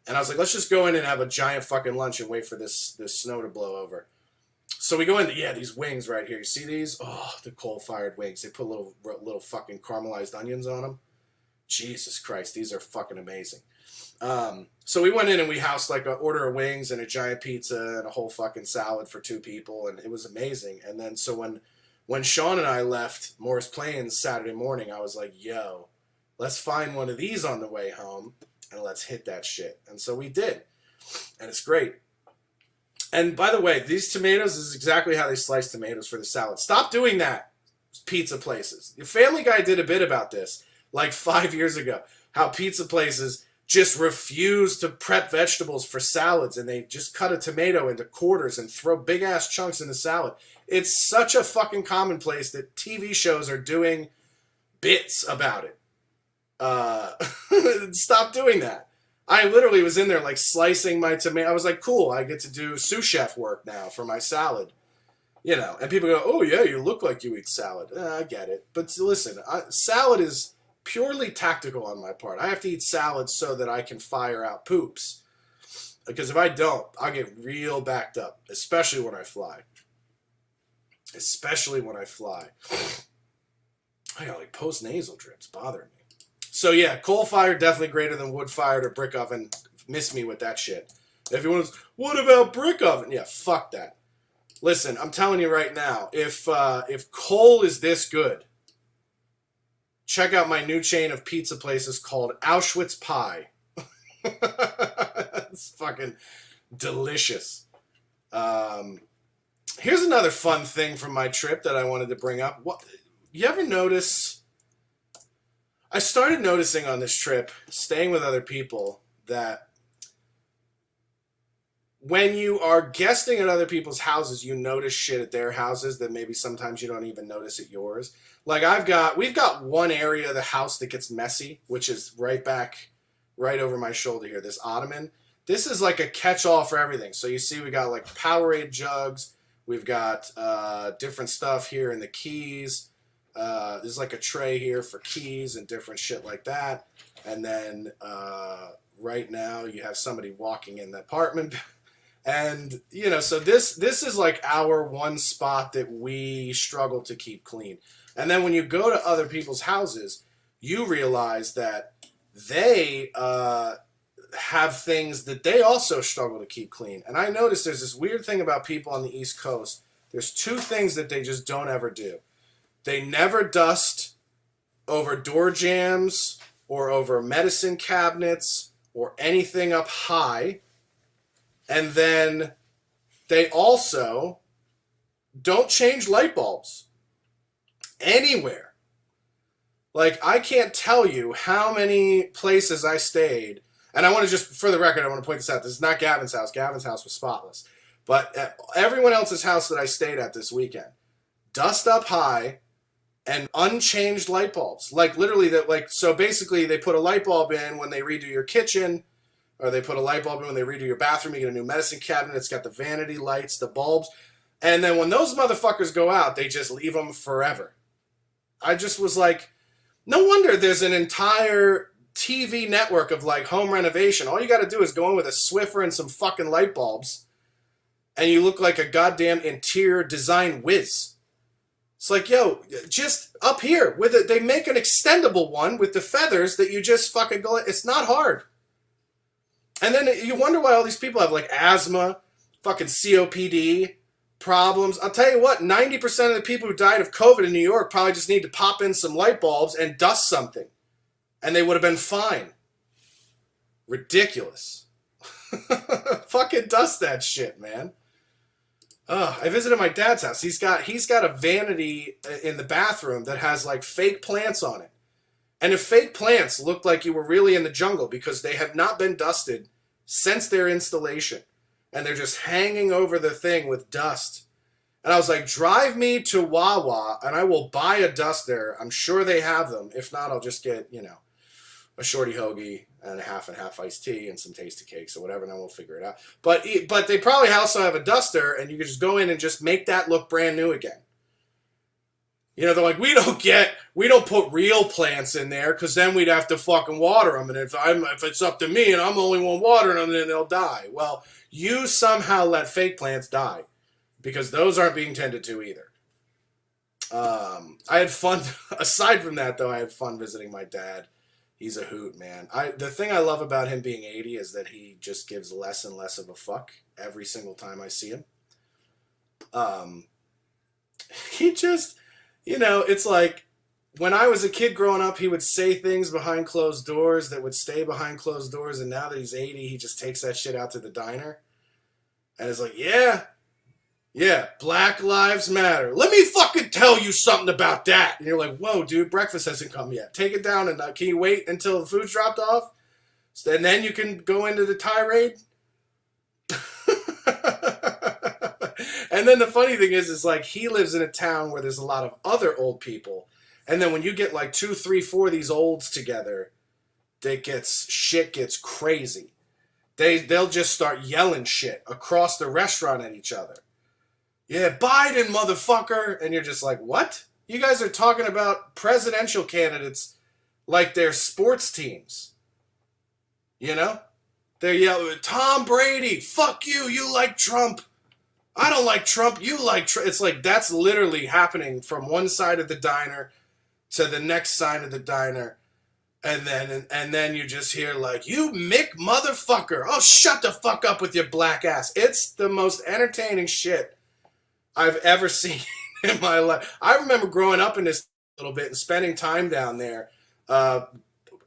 And I was like, let's just go in and have a giant fucking lunch and wait for this snow to blow over. So we go into, these wings right here. You see these? Oh, the coal-fired wings. They put little fucking caramelized onions on them. Jesus Christ, these are fucking amazing. So we went in and we housed like an order of wings and a giant pizza and a whole fucking salad for 2 people, and it was amazing. And then so when Shawn and I left Morris Plains Saturday morning, I was like, yo, let's find one of these on the way home and let's hit that shit. And so we did. And it's great. And by the way, these tomatoes is exactly how they slice tomatoes for the salad. Stop doing that, pizza places. Your Family Guy did a bit about this like 5 years ago, how pizza places just refuse to prep vegetables for salads, and they just cut a tomato into quarters and throw big-ass chunks in the salad. It's such a fucking commonplace that TV shows are doing bits about it. Stop doing that. I literally was in there like slicing my tomato. I was like, cool, I get to do sous chef work now for my salad. You know, and people go, oh yeah, you look like you eat salad. I get it. But listen, salad is purely tactical on my part. I have to eat salad so that I can fire out poops. Because if I don't, I'll get real backed up, especially when I fly. I got like post-nasal drips bothering me. So yeah, coal fired definitely greater than wood fired or brick oven. Miss me with that shit. Everyone's, what about brick oven? Yeah, fuck that. Listen, I'm telling you right now, if coal is this good, check out my new chain of pizza places called Auschwitz Pie. It's fucking delicious. Here's another fun thing from my trip that I wanted to bring up. What you ever notice? I started noticing on this trip, staying with other people, that when you are guesting at other people's houses, you notice shit at their houses that maybe sometimes you don't even notice at yours. Like we've got one area of the house that gets messy, which is right over my shoulder here, this ottoman. This is like a catch-all for everything. So you see we got like Powerade jugs. We've got different stuff here in the keys. There's like a tray here for keys and different shit like that. And then right now you have somebody walking in the apartment. And, so this is like our one spot that we struggle to keep clean. And then when you go to other people's houses, you realize that they have things that they also struggle to keep clean. And I noticed there's this weird thing about people on the East Coast. There's two things that they just don't ever do. They never dust over door jambs or over medicine cabinets or anything up high. And then they also don't change light bulbs anywhere. Like, I can't tell you how many places I stayed. And I want to just, for the record, I want to point this out. This is not Gavin's house. Gavin's house was spotless. But at everyone else's house that I stayed at this weekend, dust up high and unchanged light bulbs. Like, literally, so basically they put a light bulb in when they redo your kitchen, or they put a light bulb in when they redo your bathroom. You get a new medicine cabinet. It's got the vanity lights, the bulbs. And then when those motherfuckers go out, they just leave them forever. I just was like, no wonder there's an entire TV network of like home renovation. All you got to do is go in with a Swiffer and some fucking light bulbs, and you look like a goddamn interior design whiz. It's like, yo, just up here with it. They make an extendable one with the feathers that you just fucking go. It's not hard. And then you wonder why all these people have like asthma, fucking COPD problems. I'll tell you what, 90% of the people who died of COVID in New York probably just need to pop in some light bulbs and dust something. And they would have been fine. Ridiculous. Fucking dust that shit, man. I visited my dad's house. He's got a vanity in the bathroom that has like fake plants on it. And the fake plants looked like you were really in the jungle because they have not been dusted since their installation. And they're just hanging over the thing with dust. And I was like, drive me to Wawa and I will buy a duster. I'm sure they have them. If not, I'll just get, a shorty hoagie and a half iced tea and some tasty cakes or whatever, and then we'll figure it out. But they probably also have a duster, and you can just go in and just make that look brand new again. They're like, we don't put real plants in there because then we'd have to fucking water them. And if it's up to me and I'm the only one watering them, then they'll die. Well, you somehow let fake plants die because those aren't being tended to either. I had fun. Aside from that, though, I had fun visiting my dad. He's a hoot, man. The thing I love about him being 80 is that he just gives less and less of a fuck every single time I see him. He just... it's like when I was a kid growing up, he would say things behind closed doors that would stay behind closed doors. And now that he's 80, he just takes that shit out to the diner. And it's like, yeah, Black Lives Matter. Let me fucking tell you something about that. And you're like, whoa, dude, breakfast hasn't come yet. Take it down and can you wait until the food's dropped off? And then you can go into the tirade? And then the funny thing is like he lives in a town where there's a lot of other old people. And then when you get like 2, 3, 4 of these olds together, shit gets crazy. They'll just start yelling shit across the restaurant at each other. Yeah, Biden, motherfucker. And you're just like, what? You guys are talking about presidential candidates like they're sports teams. They're yelling, Tom Brady, fuck you, you like Trump. I don't like Trump, you like Trump. It's like that's literally happening from one side of the diner to the next side of the diner. And then you just hear like, "You Mick motherfucker! Oh, shut the fuck up with your black ass!" It's the most entertaining shit I've ever seen in my life. I remember growing up in this little bit and spending time down there. Uh,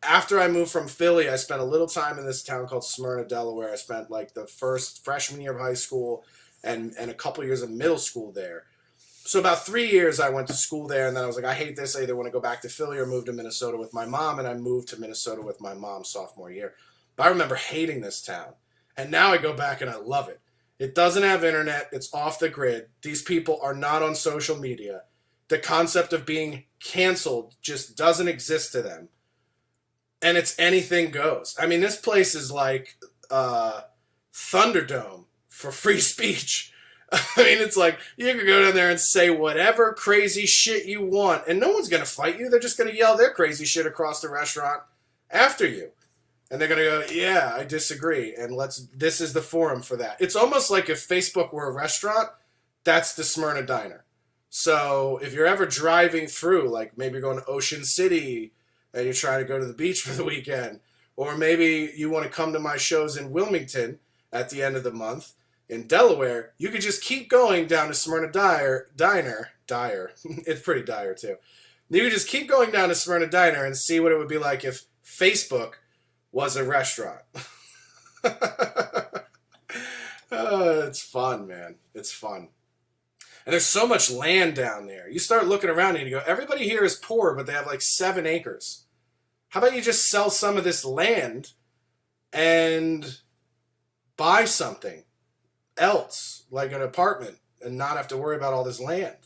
After I moved from Philly, I spent a little time in this town called Smyrna, Delaware. I spent like the first freshman year of high school and a couple years of middle school there. So about 3 years I went to school there, and then I was like, I hate this. I either want to go back to Philly or move to Minnesota with my mom, and I moved to Minnesota with my mom sophomore year. But I remember hating this town, and now I go back and I love it. It doesn't have internet. It's off the grid. These people are not on social media. The concept of being canceled just doesn't exist to them. And it's anything goes. I mean, this place is like Thunderdome for free speech. I mean, it's like you can go down there and say whatever crazy shit you want, and no one's going to fight you. They're just going to yell their crazy shit across the restaurant after you. And they're going to go, "Yeah, I disagree. And this is the forum for that." It's almost like if Facebook were a restaurant, that's the Smyrna Diner. So if you're ever driving through, like maybe you're going to Ocean City and you're trying to go to the beach for the weekend, or maybe you want to come to my shows in Wilmington at the end of the month in Delaware, you could just keep going down to Smyrna Diner. It's pretty dire too. You could just keep going down to Smyrna Diner and see what it would be like if Facebook was a restaurant. It's fun, man. It's fun. And there's so much land down there. You start looking around and you go, everybody here is poor, but they have like 7 acres. How about you just sell some of this land and buy something else, like an apartment, and not have to worry about all this land?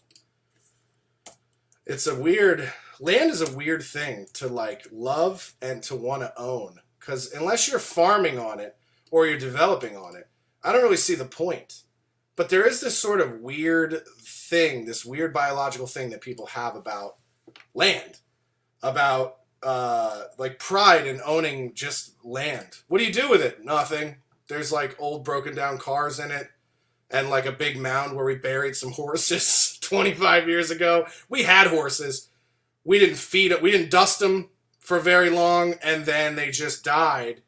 Land is a weird thing to like love and to want to own. Because unless you're farming on it or you're developing on it, I don't really see the point. But there is this sort of weird thing, this weird biological thing that people have about land, about like pride in owning just land. What do you do with it? Nothing. There's like old broken down cars in it and like a big mound where we buried some horses 25 years ago. We had horses. We didn't feed it. We didn't dust them for very long, and then they just died.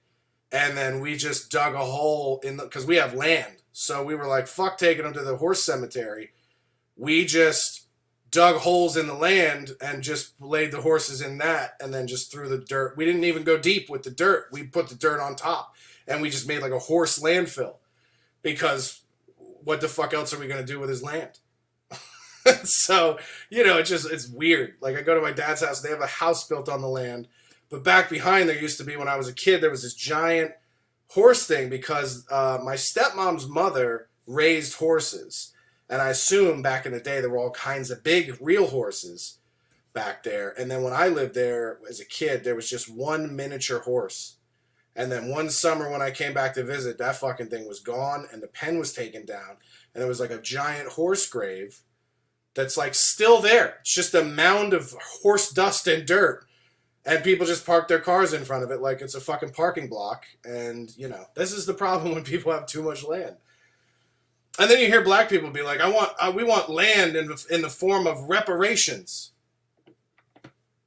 And then we just dug a hole because we have land. So we were like, fuck taking them to the horse cemetery. We just dug holes in the land and just laid the horses in that and then just threw the dirt. We didn't even go deep with the dirt. We put the dirt on top and we just made like a horse landfill because what the fuck else are we going to do with his land? So, it's weird. Like I go to my dad's house, they have a house built on the land, but back behind there used to be, when I was a kid, there was this giant horse thing because my stepmom's mother raised horses. And I assume back in the day there were all kinds of big real horses back there. And then when I lived there as a kid, there was just one miniature horse. And then one summer when I came back to visit, that fucking thing was gone and the pen was taken down. And there was like a giant horse grave that's like still there. It's just a mound of horse dust and dirt. And people just park their cars in front of it like it's a fucking parking block. And, this is the problem when people have too much land. And then you hear black people be like, we want land in the form of reparations.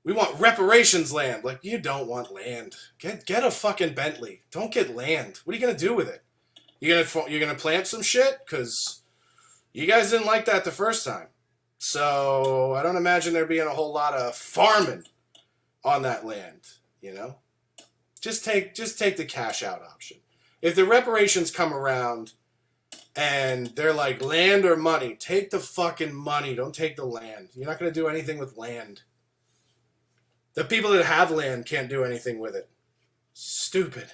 We want reparations land. Like, you don't want land. Get a fucking Bentley. Don't get land. What are you going to do with it? You're gonna plant some shit? Because you guys didn't like that the first time. So I don't imagine there being a whole lot of farming on that land, Just take the cash out option. If the reparations come around and they're like land or money, take the fucking money. Don't take the land. You're not going to do anything with land. The people that have land can't do anything with it. Stupid.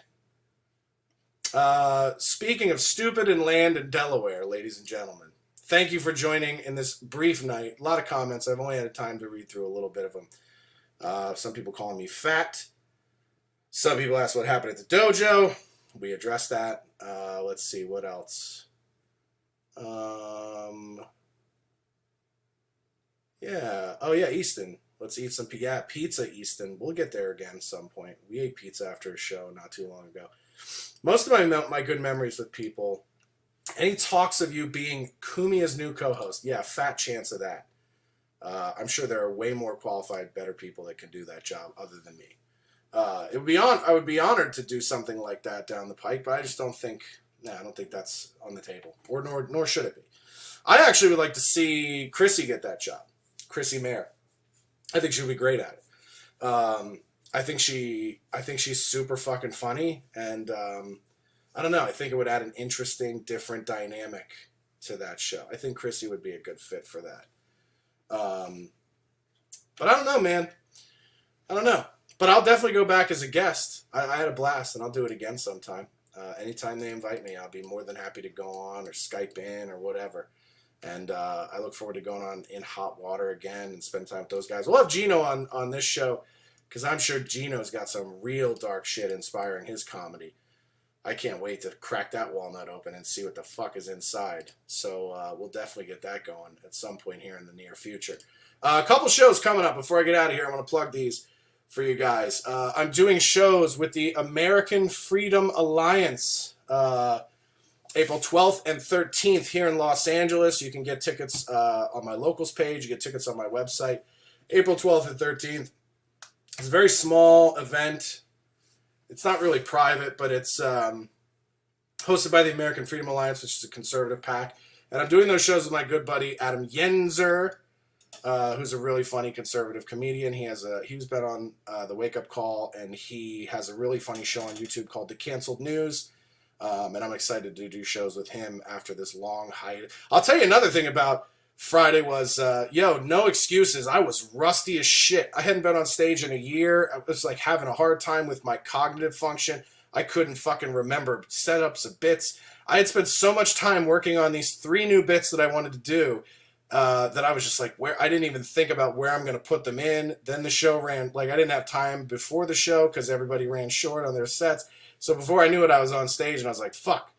Speaking of stupid and land in Delaware, ladies and gentlemen, thank you for joining in this brief night. A lot of comments. I've only had time to read through a little bit of them. Some people calling me fat. Some people ask what happened at the dojo. We addressed that. Let's see, what else? Yeah. Oh, yeah, Easton. Let's eat some pizza, Easton. We'll get there again at some point. We ate pizza after a show not too long ago. Most of my good memories with people, any talks of you being Kumia's new co-host, yeah, fat chance of that. I'm sure there are way more qualified, better people that can do that job other than me. I would be honored to do something like that down the pike, but I just don't think. I don't think that's on the table, or nor should it be. I actually would like to see Chrissy get that job, Chrissy Mayer. I think she would be great at it. I think she's super fucking funny, and I don't know. I think it would add an interesting, different dynamic to that show. I think Chrissy would be a good fit for that. But I don't know, man. I don't know. But I'll definitely go back as a guest. I had a blast, and I'll do it again sometime. Anytime they invite me, I'll be more than happy to go on or Skype in or whatever. And I look forward to going on In Hot Water again and spend time with those guys. We'll have Gino on this show because I'm sure Gino's got some real dark shit inspiring his comedy. I can't wait to crack that walnut open and see what the fuck is inside. So we'll definitely get that going at some point here in the near future. A couple shows coming up. Before I get out of here, I want to plug these for you guys. I'm doing shows with the American Freedom Alliance April 12th and 13th here in Los Angeles. You can get tickets on my locals page. You get tickets on my website. April 12th and 13th. It's a very small event. It's not really private, but it's hosted by the American Freedom Alliance, which is a conservative PAC. And I'm doing those shows with my good buddy Adam Yenzer, who's a really funny conservative comedian. He's been on the Wake Up Call, and he has a really funny show on YouTube called The Canceled News. And I'm excited to do shows with him after this long hiatus. I'll tell you another thing about Friday was, no excuses. I was rusty as shit. I hadn't been on stage in a year. I was like having a hard time with my cognitive function. I couldn't fucking remember setups of bits. I had spent so much time working on these 3 new bits that I wanted to do that I was just like, I didn't even think about where I'm going to put them in. Then the show ran, I didn't have time before the show because everybody ran short on their sets. So before I knew it, I was on stage and I was like, fuck.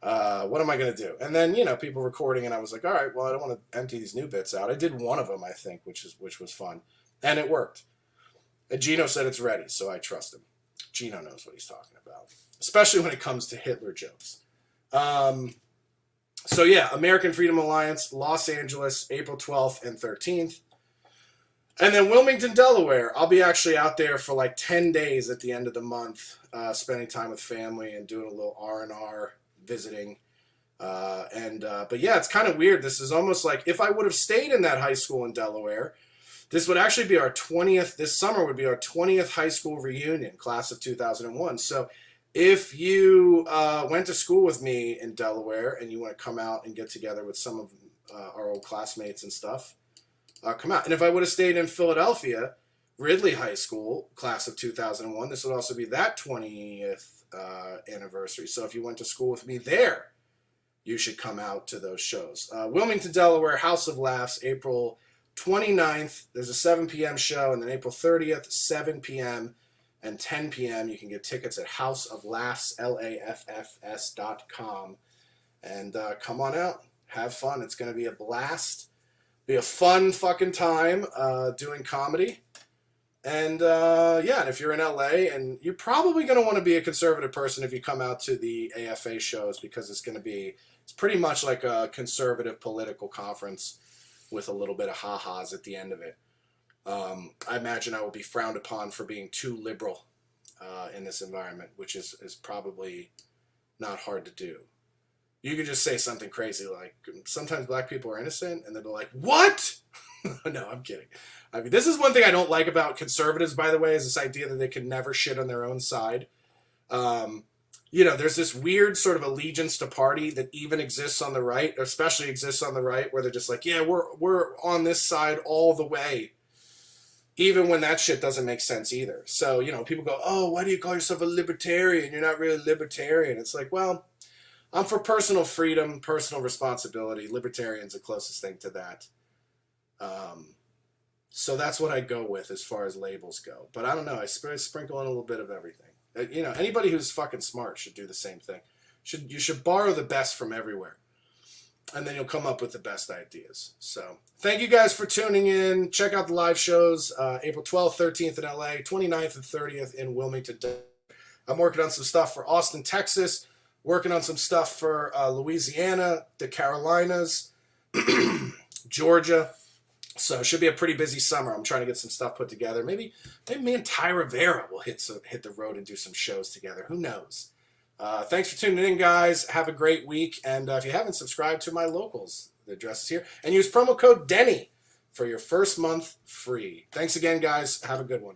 What am I going to do? And then, people recording, and I was like, all right, well, I don't want to empty these new bits out. I did one of them, I think, which was fun. And it worked. And Gino said it's ready, so I trust him. Gino knows what he's talking about, especially when it comes to Hitler jokes. So yeah, American Freedom Alliance, Los Angeles, April 12th and 13th. And then Wilmington, Delaware. I'll be actually out there for 10 days at the end of the month, spending time with family and doing a little R&R visiting. But yeah, it's kind of weird. This is almost like if I would have stayed in that high school in Delaware, this would actually be this summer would be our 20th high school reunion, class of 2001. So if you went to school with me in Delaware and you want to come out and get together with some of our old classmates and stuff, come out. And if I would have stayed in Philadelphia, Ridley High School, class of 2001, this would also be that 20th anniversary. So if you went to school with me there, you should come out to those shows. Wilmington, Delaware, House of Laughs, April 29th. There's a 7 p.m. show, and then April 30th, 7 p.m. and 10 p.m. You can get tickets at houseoflaughs, LAFFS.com. And come on out. Have fun. It's going to be a blast. Be a fun fucking time doing comedy. And and if you're in LA, and you're probably going to want to be a conservative person if you come out to the AFA shows, because it's pretty much like a conservative political conference with a little bit of ha-has at the end of it. I imagine I will be frowned upon for being too liberal in this environment, which is probably not hard to do. You could just say something crazy like, sometimes black people are innocent, and they'll be like, what? No, I'm kidding. I mean, this is one thing I don't like about conservatives, by the way, is this idea that they can never shit on their own side. There's this weird sort of allegiance to party that even exists on the right, or especially exists on the right, where they're just like, yeah, we're on this side all the way, even when that shit doesn't make sense either. So, people go, oh, why do you call yourself a libertarian? You're not really libertarian. It's like, well, I'm for personal freedom, personal responsibility. Libertarian's the closest thing to that. So that's what I go with as far as labels go. But I don't know. I sprinkle in a little bit of everything. Anybody who's fucking smart should do the same thing. You should borrow the best from everywhere. And then you'll come up with the best ideas. So thank you guys for tuning in. Check out the live shows, April 12th, 13th in LA, 29th and 30th in Wilmington. I'm working on some stuff for Austin, Texas. Working on some stuff for Louisiana, the Carolinas, Georgia. So it should be a pretty busy summer. I'm trying to get some stuff put together. Maybe me and Ty Rivera will hit the road and do some shows together. Who knows? Thanks for tuning in, guys. Have a great week. And if you haven't subscribed to my locals, the address is here. And use promo code Denny for your first month free. Thanks again, guys. Have a good one.